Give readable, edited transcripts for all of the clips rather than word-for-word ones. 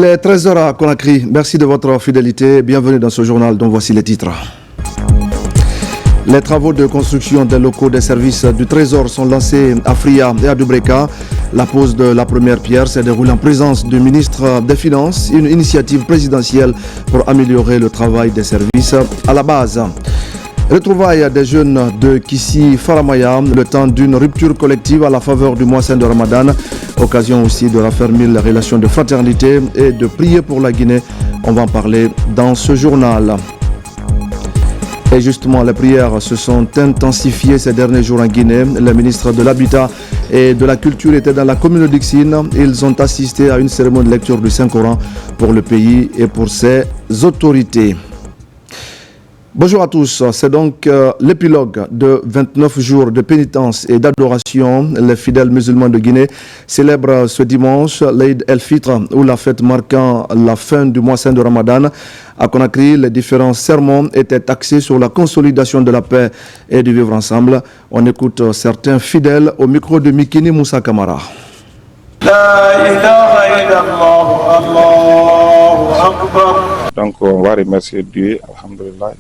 Il est 13h à Conakry. Merci de votre fidélité. Bienvenue dans ce journal dont voici les titres. Les travaux de construction des locaux des services du Trésor sont lancés à Fria et à Dubreka. La pose de la première pierre s'est déroulée en présence du ministre des Finances, une initiative présidentielle pour améliorer le travail des services à la base. Retrouvailles des jeunes de Kissi Faramaya, le temps d'une rupture collective à la faveur du mois saint de Ramadan. Occasion aussi de raffermir les relations de fraternité et de prier pour la Guinée. On va en parler dans ce journal. Et justement, les prières se sont intensifiées ces derniers jours en Guinée. Les ministres de l'Habitat et de la Culture étaient dans la commune d'Ixine. Ils ont assisté à une cérémonie de lecture du Saint-Coran pour le pays et pour ses autorités. Bonjour à tous, c'est donc l'épilogue de 29 jours de pénitence et d'adoration. Les fidèles musulmans de Guinée célèbrent ce dimanche l'Eid el-Fitr, ou la fête marquant la fin du mois saint de Ramadan. À Conakry, les différents sermons étaient axés sur la consolidation de la paix et du vivre ensemble. On écoute certains fidèles au micro de Mikini Moussa Kamara. Donc on va remercier Dieu, alhamdulillah.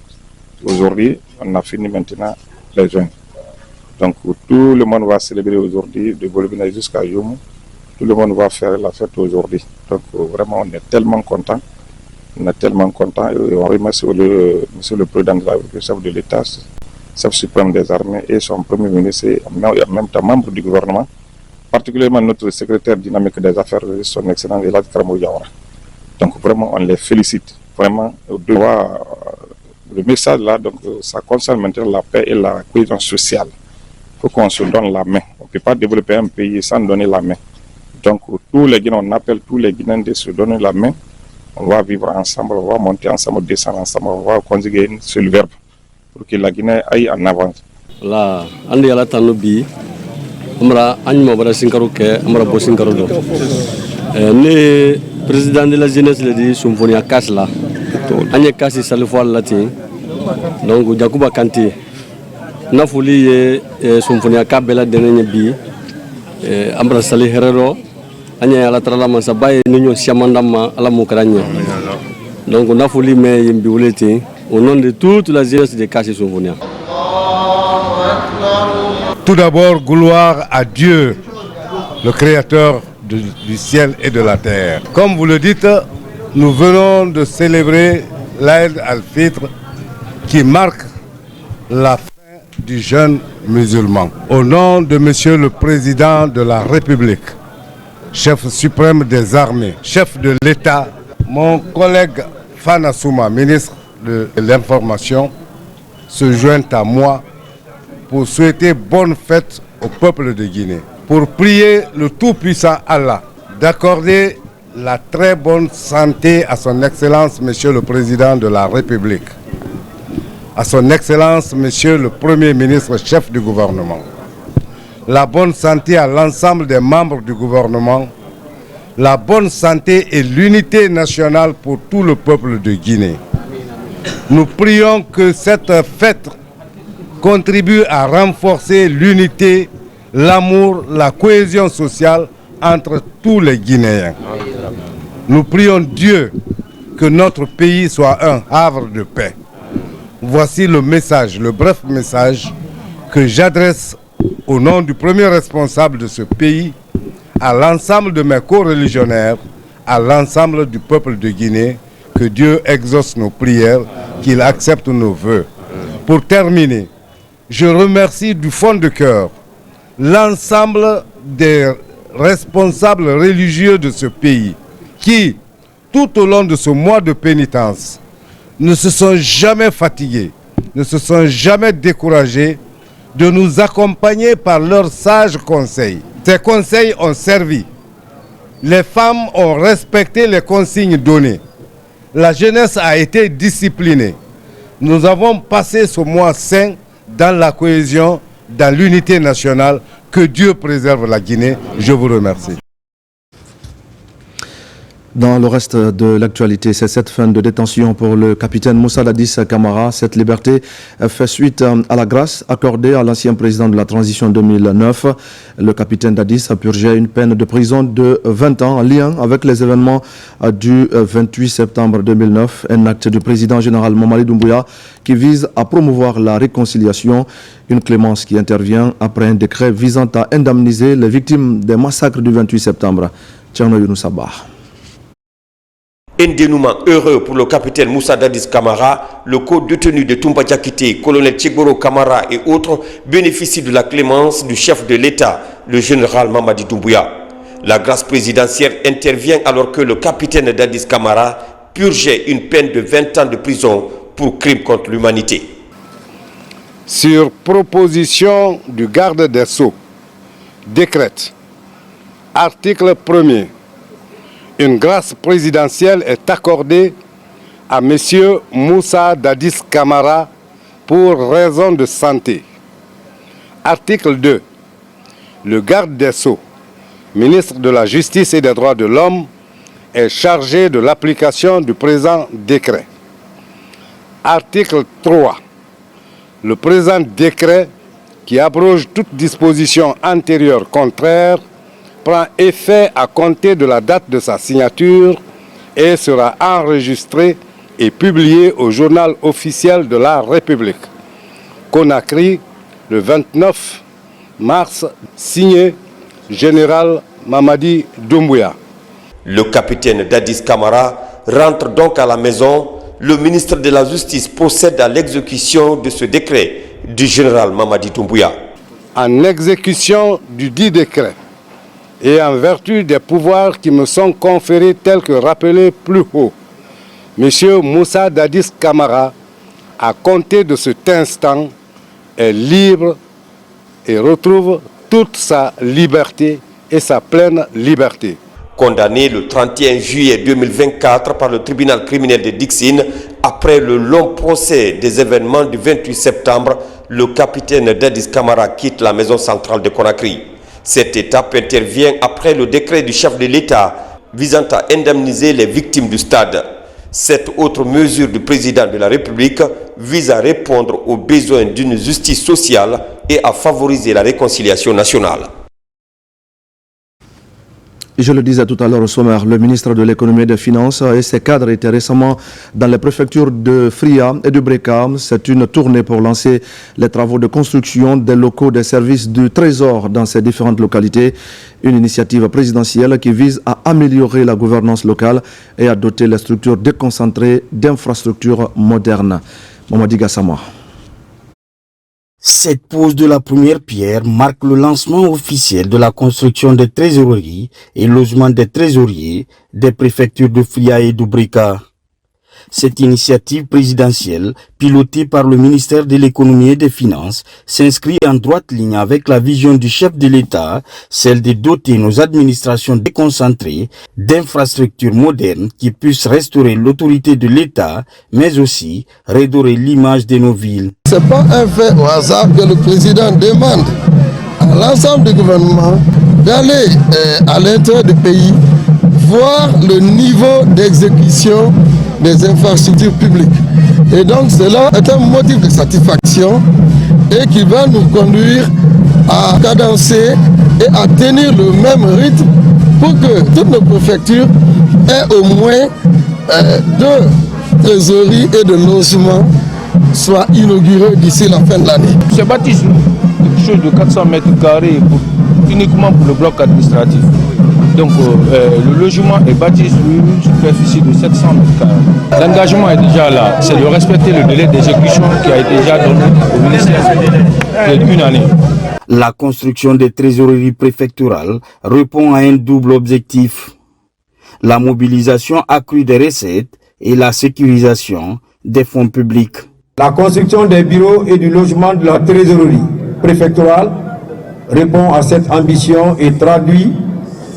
Aujourd'hui, on a fini maintenant les jeûnes. Donc tout le monde va célébrer aujourd'hui, de Bolivie jusqu'à Youmou. Tout le monde va faire la fête aujourd'hui. Donc vraiment, on est tellement contents. On est tellement contents et on remercie Monsieur le Président de la République, chef de l'État, chef suprême des armées et son Premier ministre et en même temps membre du gouvernement, particulièrement notre secrétaire dynamique des affaires, son excellence Elad Karamo Diawara. Donc vraiment, on les félicite. Vraiment, le message là, donc, ça concerne maintenant la paix et la cohésion sociale. Il faut qu'on se donne la main. On ne peut pas développer un pays sans donner la main. Donc tous les Guinéens, on appelle tous les Guinéens de se donner la main. On va vivre ensemble, on va monter ensemble, descendre ensemble, on va conjuguer un seul verbe pour que la Guinée aille en avant. Là, on est à la Tanobi, on a un Sinkarouke, on a un Sinkaroudo. Le président de la jeunesse l'a dit, Symphonia Kasla. On est cassé ça le fois latin. Donc, Jakuba Kanti, Nafuli et Symphonia Kabela de Nebi, Ambra Sali Herrero. Anya ala trala man sabaye ninyo siamandama ala mokranya. Donc on a folie mais yimbiuleti au nom de toute la jeunesse de Kassi Symphonia. Tout d'abord, gloire à Dieu, le créateur du ciel et de la terre. Comme vous le dites, nous venons de célébrer l'Aïd al-Fitr qui marque la fin du jeûne musulman. Au nom de Monsieur le Président de la République, chef suprême des armées, chef de l'État, mon collègue Fana Souma, ministre de l'Information, se joint à moi pour souhaiter bonne fête au peuple de Guinée, pour prier le Tout-Puissant Allah d'accorder la très bonne santé à son Excellence, Monsieur le Président de la République, à son Excellence, Monsieur le Premier ministre, chef du gouvernement, la bonne santé à l'ensemble des membres du gouvernement, la bonne santé et l'unité nationale pour tout le peuple de Guinée. Nous prions que cette fête contribue à renforcer l'unité, l'amour, la cohésion sociale entre tous les Guinéens. Nous prions Dieu que notre pays soit un havre de paix. Voici le message, le bref message que j'adresse au nom du premier responsable de ce pays, à l'ensemble de mes co-religionnaires, à l'ensemble du peuple de Guinée, que Dieu exauce nos prières, qu'il accepte nos vœux. Pour terminer, je remercie du fond de cœur l'ensemble des responsables religieux de ce pays qui, tout au long de ce mois de pénitence, ne se sont jamais fatigués, ne se sont jamais découragés de nous accompagner par leurs sages conseils. Ces conseils ont servi. Les femmes ont respecté les consignes données. La jeunesse a été disciplinée. Nous avons passé ce mois saint dans la cohésion, dans l'unité nationale. Que Dieu préserve la Guinée. Je vous remercie. Dans le reste de l'actualité, c'est cette fin de détention pour le capitaine Moussa Dadis Camara. Cette liberté fait suite à la grâce accordée à l'ancien président de la transition 2009. Le capitaine Dadis a purgé une peine de prison de 20 ans en lien avec les événements du 28 septembre 2009. Un acte du président général Mamadi Doumbouya qui vise à promouvoir la réconciliation. Une clémence qui intervient après un décret visant à indemniser les victimes des massacres du 28 septembre. Tcherno Younoussaba. Un dénouement heureux pour le capitaine Moussa Dadis Camara, le co-détenu de Toumba Diakité, colonel Tchegoro Camara et autres bénéficient de la clémence du chef de l'État, le général Mamadi Doumbouya. La grâce présidentielle intervient alors que le capitaine Dadis Camara purgeait une peine de 20 ans de prison pour crime contre l'humanité. Sur proposition du garde des Sceaux, décrète, article 1er, une grâce présidentielle est accordée à M. Moussa Dadis Camara pour raison de santé. Article 2. Le garde des Sceaux, ministre de la Justice et des Droits de l'Homme, est chargé de l'application du présent décret. Article 3. Le présent décret, qui abroge toute disposition antérieure contraire, prend effet à compter de la date de sa signature et sera enregistré et publié au journal officiel de la République. Conakry, le 29 mars, signé Général Mamadi Doumbouya. Le capitaine Dadis Camara rentre donc à la maison. Le ministre de la Justice procède à l'exécution de ce décret du général Mamadi Doumbouya. En exécution du dit décret, et en vertu des pouvoirs qui me sont conférés tels que rappelés plus haut, M. Moussa Dadis Camara, à compter de cet instant, est libre et retrouve toute sa liberté et sa pleine liberté. Condamné le 31 juillet 2024 par le tribunal criminel de Dixine, après le long procès des événements du 28 septembre, le capitaine Dadis Camara quitte la maison centrale de Conakry. Cette étape intervient après le décret du chef de l'État visant à indemniser les victimes du stade. Cette autre mesure du président de la République vise à répondre aux besoins d'une justice sociale et à favoriser la réconciliation nationale. Je le disais tout à l'heure au sommaire, le ministre de l'économie et des finances et ses cadres étaient récemment dans les préfectures de Fria et de Breka. C'est une tournée pour lancer les travaux de construction des locaux des services du Trésor dans ces différentes localités. Une initiative présidentielle qui vise à améliorer la gouvernance locale et à doter les structures déconcentrées d'infrastructures modernes. Mamadi Gassama. Cette pose de la première pierre marque le lancement officiel de la construction des trésoreries et logements des trésoriers des préfectures de Fria et d'Oubrika. Cette initiative présidentielle, pilotée par le ministère de l'économie et des finances, s'inscrit en droite ligne avec la vision du chef de l'État, celle de doter nos administrations déconcentrées d'infrastructures modernes qui puissent restaurer l'autorité de l'État, mais aussi redorer l'image de nos villes. Ce n'est pas un fait au hasard que le président demande à l'ensemble du gouvernement d'aller à l'intérieur du pays voir le niveau d'exécution des infrastructures publiques. Et donc cela est un motif de satisfaction et qui va nous conduire à cadencer et à tenir le même rythme pour que toutes nos préfectures aient au moins 2 trésoreries et de logements soient inaugurés d'ici la fin de l'année. Ce bâti sur quelque chose de 400 mètres carrés uniquement pour le bloc administratif. Donc le logement est bâti sur une superficie de 700 mètres carrés. L'engagement est déjà là, c'est de respecter le délai d'exécution qui a été déjà donné au ministère d'une année. La construction des trésoreries préfectorales répond à un double objectif. La mobilisation accrue des recettes et la sécurisation des fonds publics. La construction des bureaux et du logement de la trésorerie préfectorale répond à cette ambition et traduit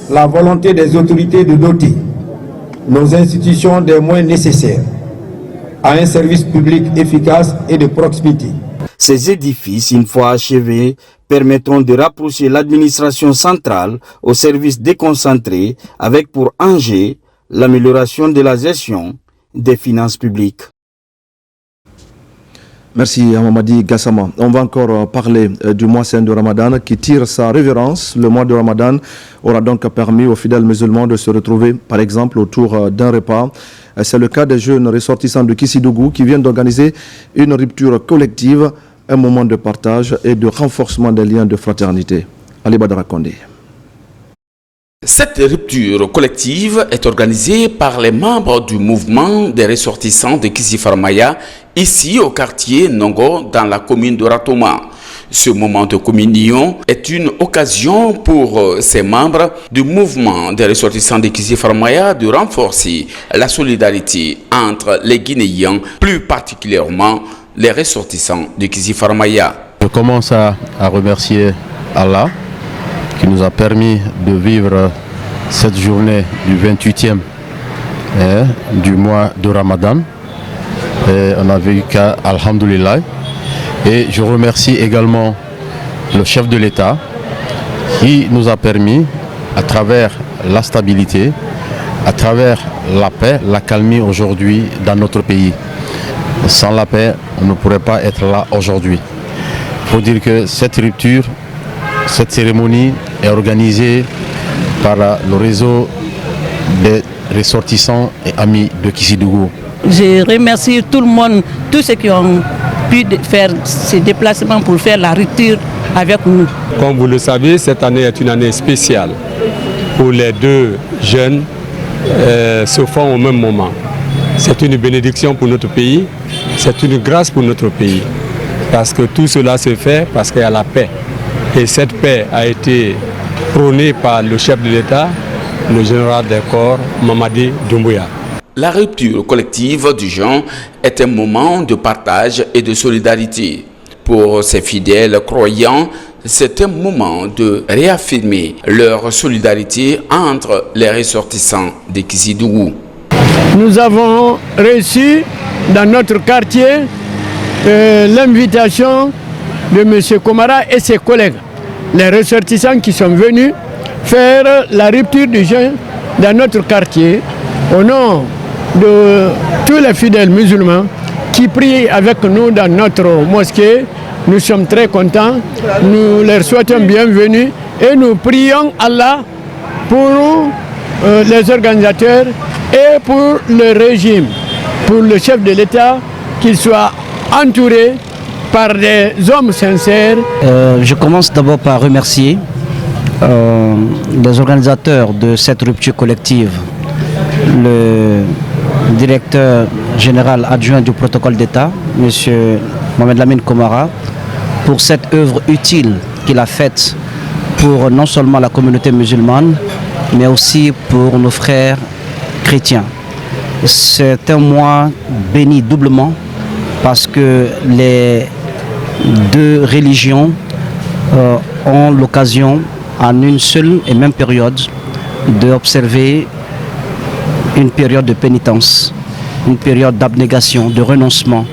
la volonté des autorités de doter nos institutions des moyens nécessaires à un service public efficace et de proximité. Ces édifices, une fois achevés, permettront de rapprocher l'administration centrale aux services déconcentrés avec pour enjeu l'amélioration de la gestion des finances publiques. Merci Mamadi Gassama. On va encore parler du mois saint de Ramadan qui tire sa révérence. Le mois de Ramadan aura donc permis aux fidèles musulmans de se retrouver par exemple autour d'un repas. C'est le cas des jeunes ressortissants de Kissidougou qui viennent d'organiser une rupture collective, un moment de partage et de renforcement des liens de fraternité. Ali Badara Kondé. Cette rupture collective est organisée par les membres du mouvement des ressortissants de Kisifarmaya, ici au quartier Nongo, dans la commune de Ratoma. Ce moment de communion est une occasion pour ces membres du mouvement des ressortissants de Kisifarmaya de renforcer la solidarité entre les Guinéens, plus particulièrement les ressortissants de Kisifarmaya. Je commence à remercier Allah qui nous a permis de vivre cette journée du 28e du mois de Ramadan. Et on a vécu qu'à Alhamdulillah. Et je remercie également le chef de l'État qui nous a permis, à travers la stabilité, à travers la paix, la calmie aujourd'hui dans notre pays. Sans la paix, on ne pourrait pas être là aujourd'hui. Il faut dire que cette rupture, cette cérémonie est organisée par le réseau des ressortissants et amis de Kissidougou. Je remercie tout le monde, tous ceux qui ont pu faire ces déplacements pour faire la rupture avec nous. Comme vous le savez, cette année est une année spéciale où les deux jeunes se font au même moment. C'est une bénédiction pour notre pays, c'est une grâce pour notre pays. Parce que tout cela se fait parce qu'il y a la paix. Et cette paix a été prônée par le chef de l'État, le général des corps, Mamadi Doumbouya. La rupture collective du jeûne est un moment de partage et de solidarité. Pour ces fidèles croyants, c'est un moment de réaffirmer leur solidarité entre les ressortissants de Kissidougou. Nous avons reçu dans notre quartier l'invitation de M. Komara et ses collègues, les ressortissants qui sont venus faire la rupture du jeûne dans notre quartier au nom de tous les fidèles musulmans qui prient avec nous dans notre mosquée. Nous sommes très contents, nous leur souhaitons bienvenue et nous prions Allah pour les organisateurs et pour le régime, pour le chef de l'État, qu'il soit entouré par des hommes sincères. Je commence d'abord par remercier les organisateurs de cette rupture collective, le directeur général adjoint du protocole d'État, M. Mohamed Lamine Komara, pour cette œuvre utile qu'il a faite pour non seulement la communauté musulmane, mais aussi pour nos frères chrétiens. C'est un mois béni doublement parce que les deux religions ont l'occasion en une seule et même période d'observer une période de pénitence, une période d'abnégation, de renoncement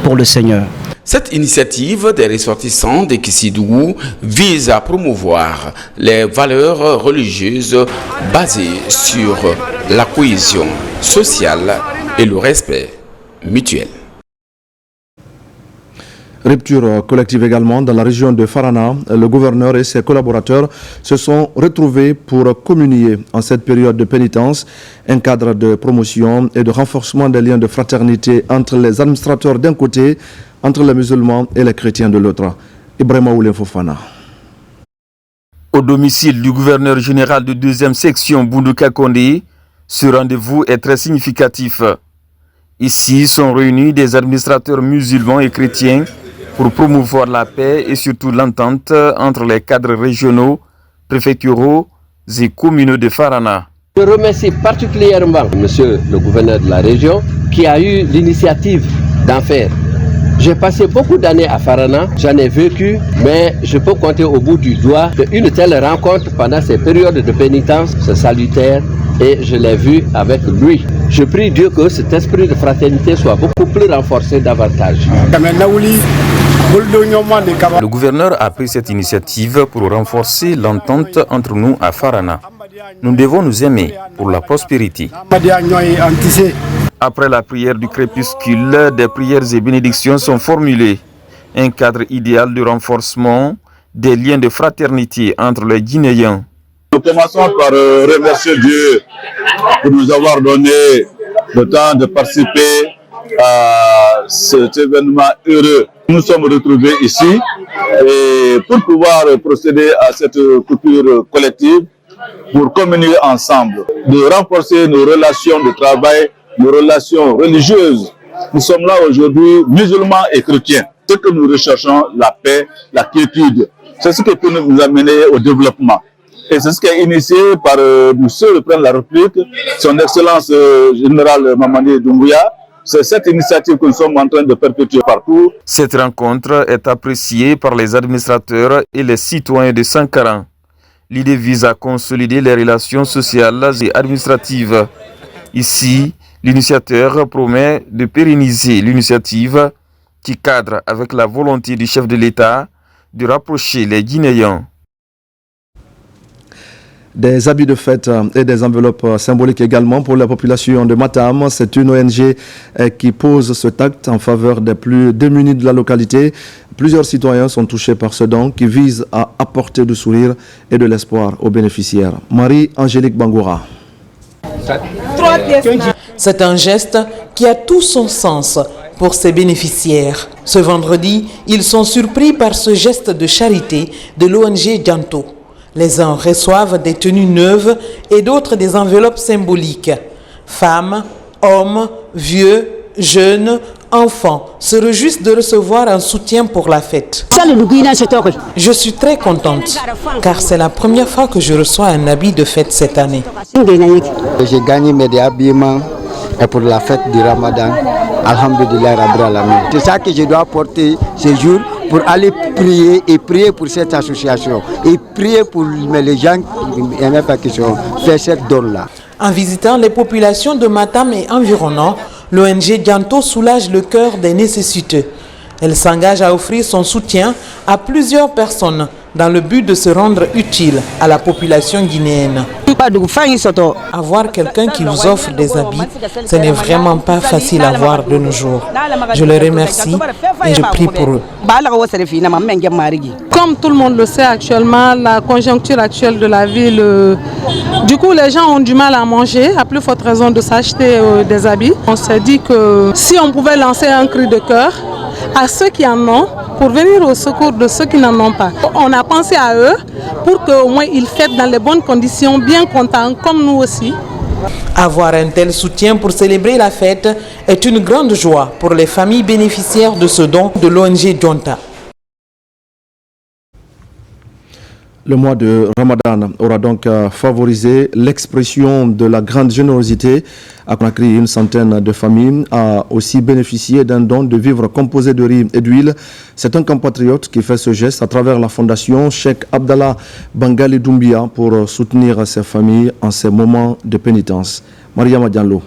pour le Seigneur. Cette initiative des ressortissants de Kissidougou vise à promouvoir les valeurs religieuses basées sur la cohésion sociale et le respect mutuel. Rupture collective également dans la région de Farana. Le gouverneur et ses collaborateurs se sont retrouvés pour communier en cette période de pénitence, un cadre de promotion et de renforcement des liens de fraternité entre les administrateurs d'un côté, entre les musulmans et les chrétiens de l'autre. Ibrahima Oulin Fofana. Au domicile du gouverneur général de 2e section Boundouka Kondé, ce rendez-vous est très significatif. Ici sont réunis des administrateurs musulmans et chrétiens pour promouvoir la paix et surtout l'entente entre les cadres régionaux, préfectoraux et communaux de Farana. Je remercie particulièrement monsieur le gouverneur de la région qui a eu l'initiative d'en faire. J'ai passé beaucoup d'années à Farana, j'en ai vécu, mais je peux compter au bout du doigt qu'une telle rencontre pendant ces périodes de pénitence, c'est salutaire et je l'ai vu avec lui. Je prie Dieu que cet esprit de fraternité soit beaucoup plus renforcé davantage. Le gouverneur a pris cette initiative pour renforcer l'entente entre nous à Farana. nous devons nous aimer pour la prospérité. Après la prière du crépuscule, des prières et bénédictions sont formulées. Un cadre idéal de renforcement des liens de fraternité entre les Guinéens. Nous commençons par remercier Dieu pour nous avoir donné le temps de participer à cet événement heureux. Nous sommes retrouvés ici et pour pouvoir procéder à cette coupure collective, pour communier ensemble, de renforcer nos relations de travail, nos relations religieuses. Nous sommes là aujourd'hui, musulmans et chrétiens. Ce que nous recherchons, la paix, la quiétude, c'est ce qui peut nous amener au développement. Et c'est ce qui est initié par Monsieur le Président de la République, son Excellence générale Mamadi Doumbouya. C'est cette initiative que nous sommes en train de perpétuer partout. Cette rencontre est appréciée par les administrateurs et les citoyens de Sankara. L'idée vise à consolider les relations sociales et administratives. Ici, l'initiateur promet de pérenniser l'initiative qui cadre avec la volonté du chef de l'État de rapprocher les Guinéens. Des habits de fête et des enveloppes symboliques également pour la population de Matam. C'est une ONG qui pose ce acte en faveur des plus démunis de la localité. Plusieurs citoyens sont touchés par ce don qui vise à apporter du sourire et de l'espoir aux bénéficiaires. Marie-Angélique Bangoura. C'est un geste qui a tout son sens pour ses bénéficiaires. Ce vendredi, ils sont surpris par ce geste de charité de l'ONG Dianto. Les uns reçoivent des tenues neuves et d'autres des enveloppes symboliques. Femmes, hommes, vieux, jeunes, enfants se réjouissent de recevoir un soutien pour la fête. Je suis très contente car c'est la première fois que je reçois un habit de fête cette année. J'ai gagné mes habillements pour la fête du Ramadan. Alhamdulillah Rabbil Alamin. C'est ça que je dois porter ce jour pour aller prier et prier pour cette association et prier pour les gens qui ont fait cette don-là. En visitant les populations de Matam et environnants, l'ONG Dianto soulage le cœur des nécessiteux. Elle s'engage à offrir son soutien à plusieurs personnes dans le but de se rendre utile à la population guinéenne. Avoir quelqu'un qui vous offre des habits, ce n'est vraiment pas facile à voir de nos jours. Je les remercie et je prie pour eux. Comme tout le monde le sait actuellement, la conjoncture actuelle de la ville, du coup les gens ont du mal à manger, à plus forte raison de s'acheter des habits. On s'est dit que si on pouvait lancer un cri de cœur à ceux qui en ont, pour venir au secours de ceux qui n'en ont pas. On a pensé à eux pour qu'au moins ils fêtent dans les bonnes conditions, bien contents, comme nous aussi. Avoir un tel soutien pour célébrer la fête est une grande joie pour les familles bénéficiaires de ce don de l'ONG Dianto. Le mois de Ramadan aura donc favorisé l'expression de la grande générosité. À Conakry, une centaine de familles a aussi bénéficié d'un don de vivres composés de riz et d'huile. C'est un compatriote qui fait ce geste à travers la fondation Cheikh Abdallah Bangali Doumbia pour soutenir ses familles en ces moments de pénitence. Mariama Diallo.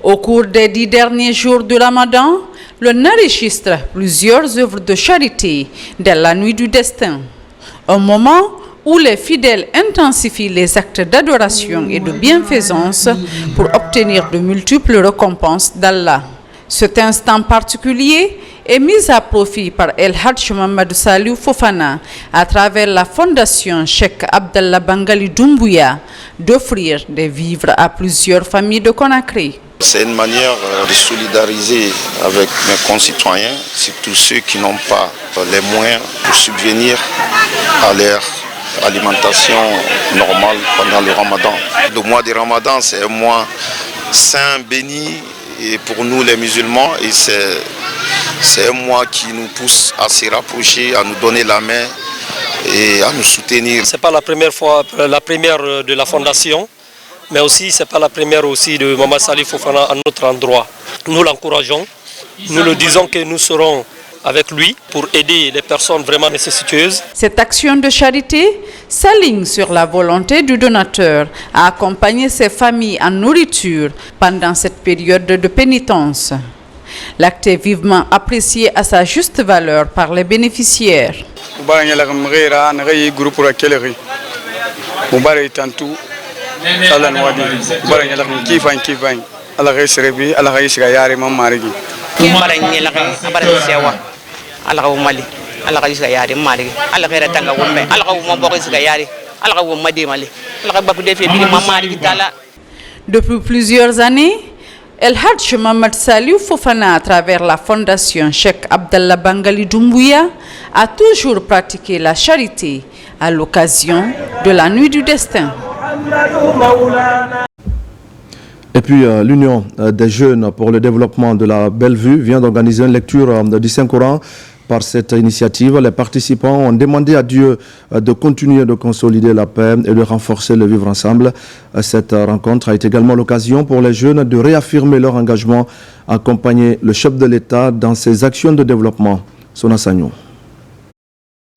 Au cours des 10 derniers jours du Ramadan, l'on enregistre plusieurs œuvres de charité dès la nuit du destin. Un moment où les fidèles intensifient les actes d'adoration et de bienfaisance pour obtenir de multiples récompenses d'Allah. Cet instant particulier est mis à profit par El Hadj Mamadou Saliou Fofana à travers la fondation Cheikh Abdallah Bangali Doumbouya d'offrir des vivres à plusieurs familles de Conakry. C'est une manière de solidariser avec mes concitoyens, surtout ceux qui n'ont pas les moyens pour subvenir à leur alimentation normale pendant le Ramadan. Le mois de Ramadan, c'est un mois saint, béni et pour nous les musulmans, et c'est un mois qui nous pousse à se rapprocher, à nous donner la main et à nous soutenir. Ce n'est pas la première fois, la première de la fondation, mais aussi ce n'est pas la première aussi de Mamadou Saliou Fofana à notre endroit. Nous l'encourageons, nous le disons que nous serons avec lui pour aider les personnes vraiment nécessiteuses. Cette action de charité s'aligne sur la volonté du donateur à accompagner ses familles en nourriture pendant cette période de pénitence. L'acte est vivement apprécié à sa juste valeur par les bénéficiaires. Mubarak tantu Allah nwadi Mubarak nyala kifan Allah ga serebi Allah ga shiga yare man marigi Mubarak nyala abara sewa Allah ga mali Allah ga shiga yare marigi Allah ga tanga wumbe Allah ga mo bokk shiga yare Allah ga mo madi mali Allah ga bakku defé bi man marigi tala. Depuis plusieurs années, El Hadj Mohamed Saliou Fofana, à travers la fondation Cheikh Abdallah Bangali Doumbouya, a toujours pratiqué la charité à l'occasion de la nuit du destin. Et puis l'Union des jeunes pour le développement de la Bellevue vient d'organiser une lecture du Saint-Coran. Par cette initiative, les participants ont demandé à Dieu de continuer de consolider la paix et de renforcer le vivre ensemble. Cette rencontre a été également l'occasion pour les jeunes de réaffirmer leur engagement à accompagner le chef de l'État dans ses actions de développement. Sona Sagnou.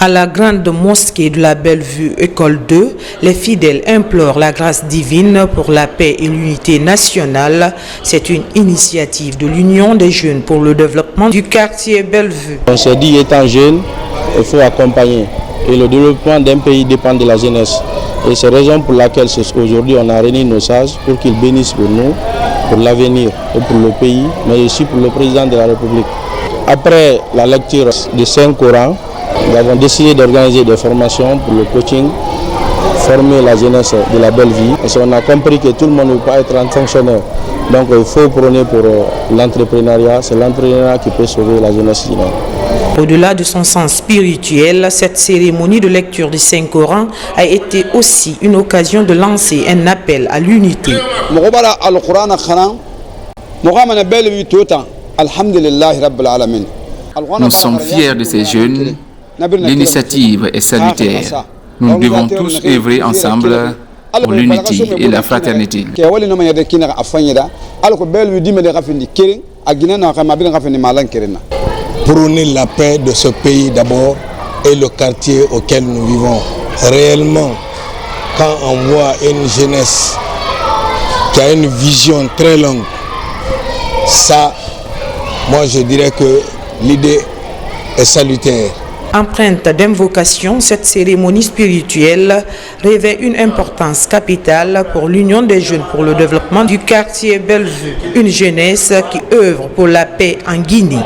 À la grande mosquée de la Bellevue, École 2, les fidèles implorent la grâce divine pour la paix et l'unité nationale. C'est une initiative de l'Union des jeunes pour le développement du quartier Bellevue. On s'est dit, étant jeune, il faut accompagner. Et le développement d'un pays dépend de la jeunesse. Et c'est la raison pour laquelle aujourd'hui on a réuni nos sages pour qu'ils bénissent pour nous, pour l'avenir et pour le pays, mais aussi pour le président de la République. Après la lecture du Saint-Coran, nous avons décidé d'organiser des formations pour le coaching, former la jeunesse de la belle vie. Parce qu'on a compris que tout le monde ne peut pas être un fonctionnaire. Donc il faut prôner pour l'entrepreneuriat. C'est l'entrepreneuriat qui peut sauver la jeunesse. Au-delà de son sens spirituel, cette cérémonie de lecture du Saint-Coran a été aussi une occasion de lancer un appel à l'unité. Nous sommes fiers de ces jeunes. L'initiative est salutaire. Nous devons tous œuvrer ensemble pour l'unité et la fraternité. Prôner la paix de ce pays d'abord et le quartier auquel nous vivons. Réellement, quand on voit une jeunesse qui a une vision très longue, ça, moi je dirais que l'idée est salutaire. Empreinte d'invocation, cette cérémonie spirituelle revêt une importance capitale pour l'Union des jeunes pour le développement du quartier Bellevue, une jeunesse qui œuvre pour la paix en Guinée.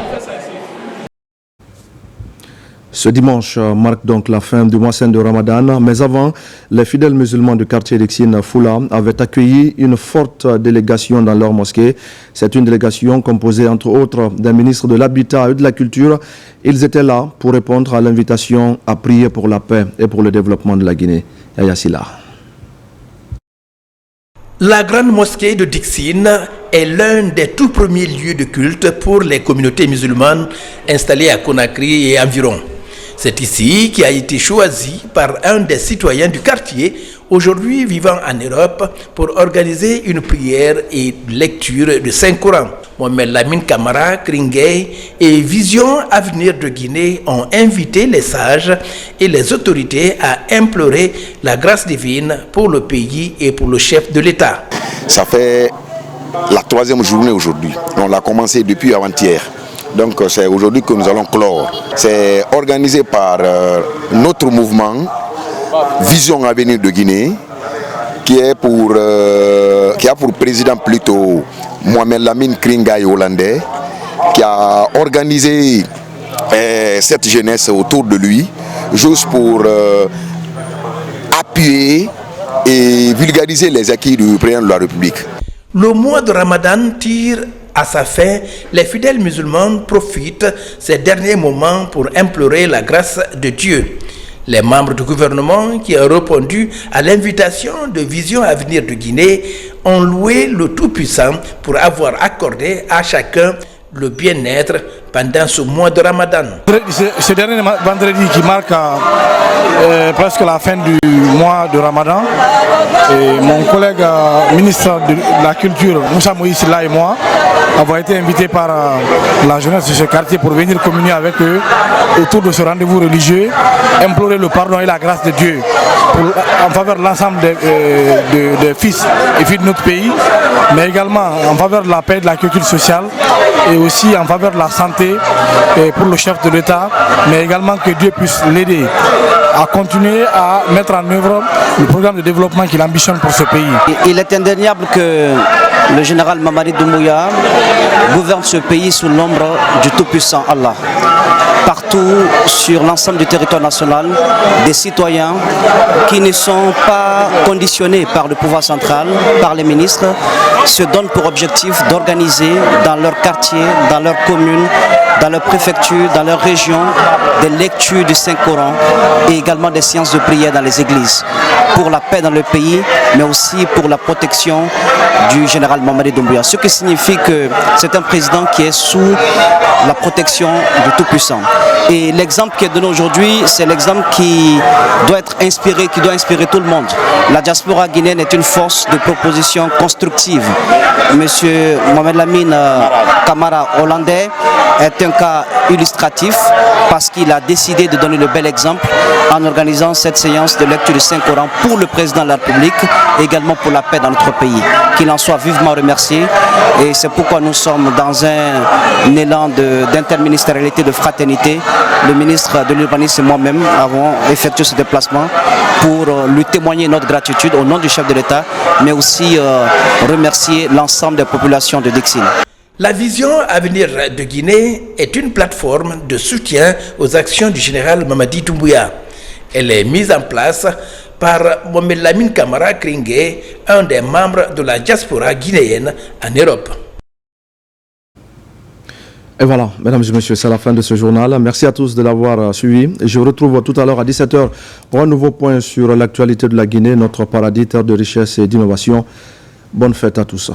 Ce dimanche marque donc la fin du mois saint de Ramadan, mais avant, les fidèles musulmans du quartier d'Exine Foula avaient accueilli une forte délégation dans leur mosquée. C'est une délégation composée entre autres d'un ministre de l'Habitat et de la Culture. Ils étaient là pour répondre à l'invitation à prier pour la paix et pour le développement de la Guinée. Yaya Silla. La grande mosquée de Dixine est l'un des tout premiers lieux de culte pour les communautés musulmanes installées à Conakry et environ. C'est ici qui a été choisi par un des citoyens du quartier, aujourd'hui vivant en Europe, pour organiser une prière et lecture du Saint-Coran. Mohamed Lamine Camara, Kringay et Vision Avenir de Guinée ont invité les sages et les autorités à implorer la grâce divine pour le pays et pour le chef de l'État. Ça fait la 3e journée aujourd'hui. On l'a commencé depuis avant-hier. Donc c'est aujourd'hui que nous allons clore. C'est organisé par notre mouvement Vision Avenir de Guinée, qui a pour président plutôt Mohamed Lamine Kringay hollandais, qui a organisé cette jeunesse autour de lui, juste pour appuyer et vulgariser les acquis du président de la République. Le mois de Ramadan tire à sa fin. Les fidèles musulmans profitent ces derniers moments pour implorer la grâce de Dieu. Les membres du gouvernement qui ont répondu à l'invitation de Vision Avenir de Guinée ont loué le Tout-Puissant pour avoir accordé à chacun le bien-être pendant ce mois de Ramadan. Ce dernier vendredi qui marque presque la fin du mois de Ramadan, et mon collègue ministre de la Culture, Moussa Moïse Silla et moi, avons été invités par la jeunesse de ce quartier pour venir communier avec eux autour de ce rendez-vous religieux, implorer le pardon et la grâce de Dieu en faveur de l'ensemble des fils et filles de notre pays, mais également en faveur de la paix, de la culture sociale et aussi en faveur de la santé pour le chef de l'État, mais également que Dieu puisse l'aider à continuer à mettre en œuvre le programme de développement qu'il ambitionne pour ce pays. Il est indéniable que le général Mamadi Doumbouya gouverne ce pays sous l'ombre du Tout-Puissant Allah. Partout sur l'ensemble du territoire national, des citoyens qui ne sont pas conditionnés par le pouvoir central, par les ministres, se donnent pour objectif d'organiser dans leur quartier, dans leur commune, dans leur préfecture, dans leur région, des lectures du Saint-Coran et également des séances de prière dans les églises pour la paix dans le pays, mais aussi pour la protection du général Mamadi Doumbouya. Ce qui signifie que c'est un président qui est sous la protection du Tout-Puissant. Et l'exemple qui est donné aujourd'hui, c'est l'exemple qui doit être inspiré, qui doit inspirer tout le monde. La diaspora guinéenne est une force de proposition constructive. Monsieur Mohamed Lamine Camara hollandais est un cas illustratif parce qu'il a décidé de donner le bel exemple en organisant cette séance de lecture du Saint-Coran pour le président de la République et également pour la paix dans notre pays. Qu'il en soit vivement remercié et c'est pourquoi nous sommes dans un élan d'interministérialité, de fraternité. Le ministre de l'Urbanisme et moi-même avons effectué ce déplacement pour lui témoigner notre gratitude au nom du chef de l'État, mais aussi remercier l'ensemble des populations de Dixine. La vision Avenir de Guinée est une plateforme de soutien aux actions du général Mamadi Doumbouya. Elle est mise en place par Mohamed Lamine Camara Kringé, un des membres de la diaspora guinéenne en Europe. Et voilà, mesdames et messieurs, c'est la fin de ce journal. Merci à tous de l'avoir suivi. Je vous retrouve tout à l'heure à 17h pour un nouveau point sur l'actualité de la Guinée, notre paradis, terre de richesse et d'innovation. Bonne fête à tous.